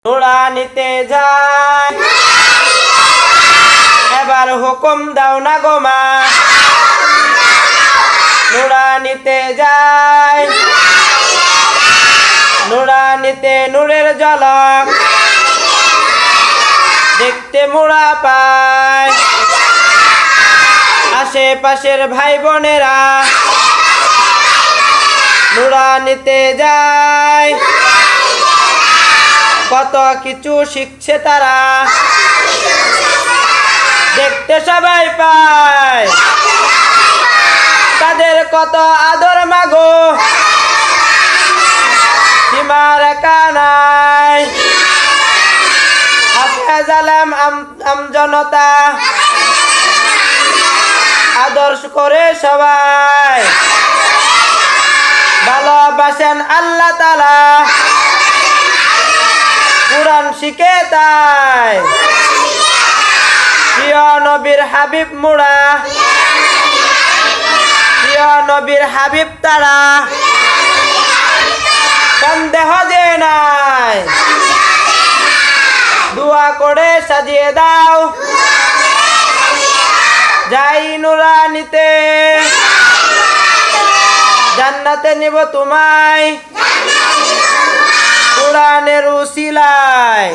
নুরানিতে যাই এবার হুকুম দাও না গো মা নুরানিতে যাই নুরানিতে নূরের ঝলক দেখতে মোরা পায় আশেপাশের ভাই বোনেরা নুরানিতে যায় কত কিছু শিখছে তারা দেখতে সবাই পায় তাদের কত আদর মাগো সীমার কানাই হাফেজ আলম আমজনতা আদর্শ করে সবাই ভালোবাসেন আল্লাহ তাআলা কুরআন শিখে তাই প্রিয় নবীর হাবিব মোরা প্রিয় নবীর হাবিব তারা সন্দেহ যে নাই দোয়া করে সাজিয়ে দাও যাই নুরানিতে জান্নাতে নিব তোমায় কুরআনের উসিলায়।